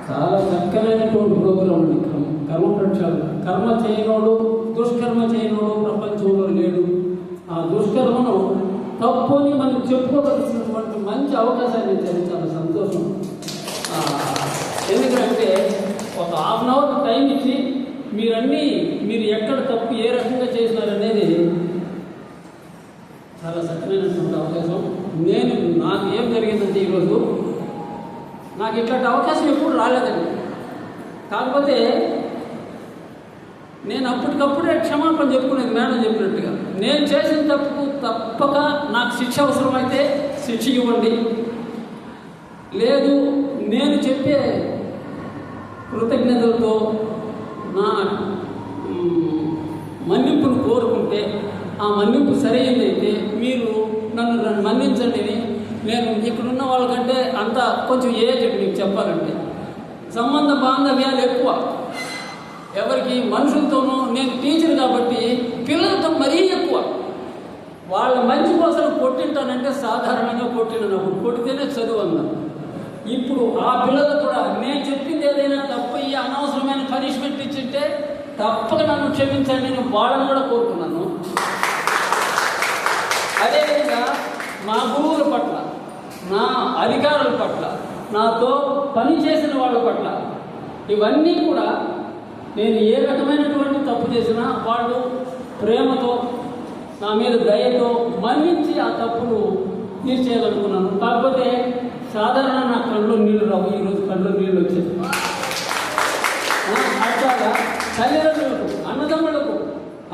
చాలా చక్కనైనటువంటి ప్రోగ్రాం అండి. కర్మపక్షాలు కర్మ చేయనోడు దుష్కర్మ చేయనోడు ప్రపంచంలో లేడు. ఆ దుష్కర్మను తప్పుని మనం చెప్పుకోవలసినటువంటి మంచి అవకాశాన్ని ఇచ్చారు. చాలా సంతోషం. ఎందుకంటే ఒక హాఫ్ అన్ అవర్ టైం ఇచ్చి మీరు ఎక్కడ తప్పు ఏ రకంగా చేసినారనేది చాలా చక్కనైనటువంటి అవకాశం. నాకు ఏం జరిగిందంటే ఈరోజు నాకు ఇట్లాంటి అవకాశం ఎప్పుడు రాలేదండి. కాకపోతే నేను అప్పటికప్పుడే క్షమాపణ చెప్పుకునేది. మేడం చెప్పినట్టుగా నేను చేసిన తప్పుకు తప్పక నాకు శిక్ష అవసరమైతే శిక్ష ఇవ్వండి, లేదు నేను చెప్పే కృతజ్ఞతలతో నా మన్నింపును కోరుకుంటే ఆ మన్నింపు సరైనదైతే మీరు నన్ను మన్నించండి. నేను ఇక్కడున్న వాళ్ళకంటే అంత కొంచెం ఏజ్ మీకు చెప్పాలంటే సంబంధ బాంధవ్యాలు ఎక్కువ ఎవరికి మనుషులతోనూ. నేను టీచర్ కాబట్టి పిల్లలతో మరీ ఎక్కువ. వాళ్ళ మంచి కోసం కొట్టింటానంటే సాధారణంగా కొట్టినప్పుడు కొట్టితేనే చదువు అన్నారు. ఇప్పుడు ఆ పిల్లలు కూడా నేను చెప్పింది ఏదైనా తప్పు ఈ అనవసరమైన పనిష్మెంట్ ఇచ్చింటే తప్పక నన్ను క్షమించండి నేను వాళ్ళని కూడా కోరుకున్నాను. అదేవిధంగా మా గురువుల పట్ల, నా అధికారుల పట్ల, నాతో పనిచేసిన వాళ్ళ పట్ల, ఇవన్నీ కూడా నేను ఏ రకమైనటువంటి తప్పు చేసినా వాళ్ళు ప్రేమతో నా మీద దయతో మన్నించి ఆ తప్పును తీర్చేయాలనుకున్నాను. కాకపోతే సాధారణ నా కళ్ళు నీళ్లు రావు. ఈరోజు కళ్ళు నీళ్ళు వచ్చేది. అట్లాగా తల్లిదండ్రులకు, అన్నదమ్ములకు,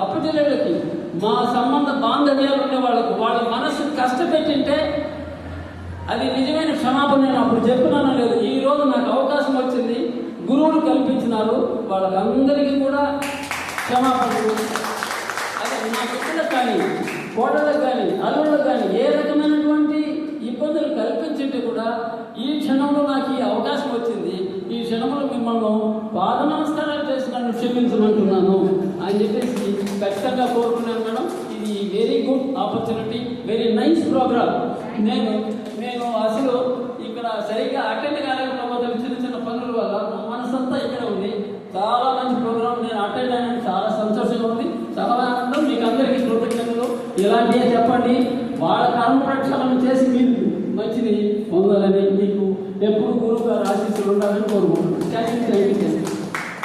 అప్పచెల్లెళ్ళకి, మా సంబంధ బాంధవ్యాలు ఉండే వాళ్ళకు వాళ్ళ మనసు కష్టపెట్టింటే అది నిజమైన క్షమాపణ. నేను అప్పుడు చెప్తున్నానో లేదు. ఈరోజు నాకు అవకాశం వచ్చింది, గురువులు కల్పించినారు, వాళ్ళకందరికీ కూడా క్షమాపణలు. అదే నా బిడ్డలకు కానీ కోడళ్ళకు కానీ అల్లుళ్ళకు కానీ ఏ రకమైనటువంటి ఇబ్బందులు కల్పించింటే కూడా ఈ క్షణంలో నాకు ఈ అవకాశం వచ్చింది. ఈ క్షణంలో మిమ్మల్ని పాద నమస్కారాలు చేసి నన్ను క్షమించమంటున్నాను అని చెప్పేసి ఖచ్చితంగా కోరుకున్నాను మేడం. ఇది very good opportunity, very nice programme. నేను అసలు ఇక్కడ సరిగ్గా అటెండ్ కాలేకపోతే చిన్న చిన్న పనుల వల్ల నా మనసంతా ఇక్కడ ఉంది. చాలా మంచి ప్రోగ్రామ్, నేను అటెండ్ అయినా చాలా సంతోషంగా ఉంది, చాలా ఆనందం. మీకు అందరికీ కృతజ్ఞతలు. ఇలాంటివే చెప్పండి. వాళ్ళ కర్మ ప్రక్షాళన చేసి మీరు మంచిది పొందాలని, మీకు ఎప్పుడు గురువు గారు ఆశీస్సులు ఉండాలని కోరుకుంటున్నాను.